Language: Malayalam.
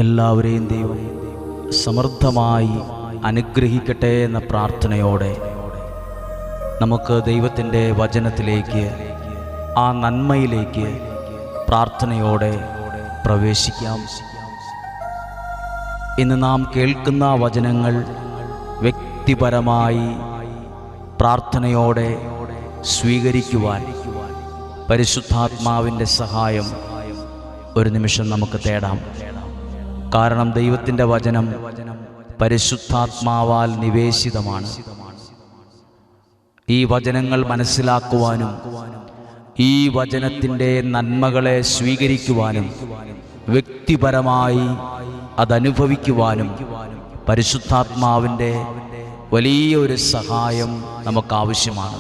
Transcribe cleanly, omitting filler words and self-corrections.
എല്ലാവരെയും ദൈവം സമൃദ്ധമായി അനുഗ്രഹിക്കട്ടെ എന്ന പ്രാർത്ഥനയോടെ നമുക്ക് ദൈവത്തിൻ്റെ വചനത്തിലേക്ക്, ആ നന്മയിലേക്ക് പ്രാർത്ഥനയോടെ പ്രവേശിക്കാം. ഇന്ന് നാം കേൾക്കുന്ന വചനങ്ങൾ വ്യക്തിപരമായി പ്രാർത്ഥനയോടെ സ്വീകരിക്കുവാൻ പരിശുദ്ധാത്മാവിൻ്റെ സഹായം ഒരു നിമിഷം നമുക്ക് തേടാം. കാരണം ദൈവത്തിൻ്റെ വചനം പരിശുദ്ധാത്മാവാൽ നിവേശിതമാണ്. ഈ വചനങ്ങൾ മനസ്സിലാക്കുവാനും ഈ വചനത്തിൻ്റെ നന്മകളെ സ്വീകരിക്കുവാനും വ്യക്തിപരമായി അതനുഭവിക്കുവാനും പരിശുദ്ധാത്മാവിൻ്റെ വലിയൊരു സഹായം നമുക്ക് ആവശ്യമാണ്.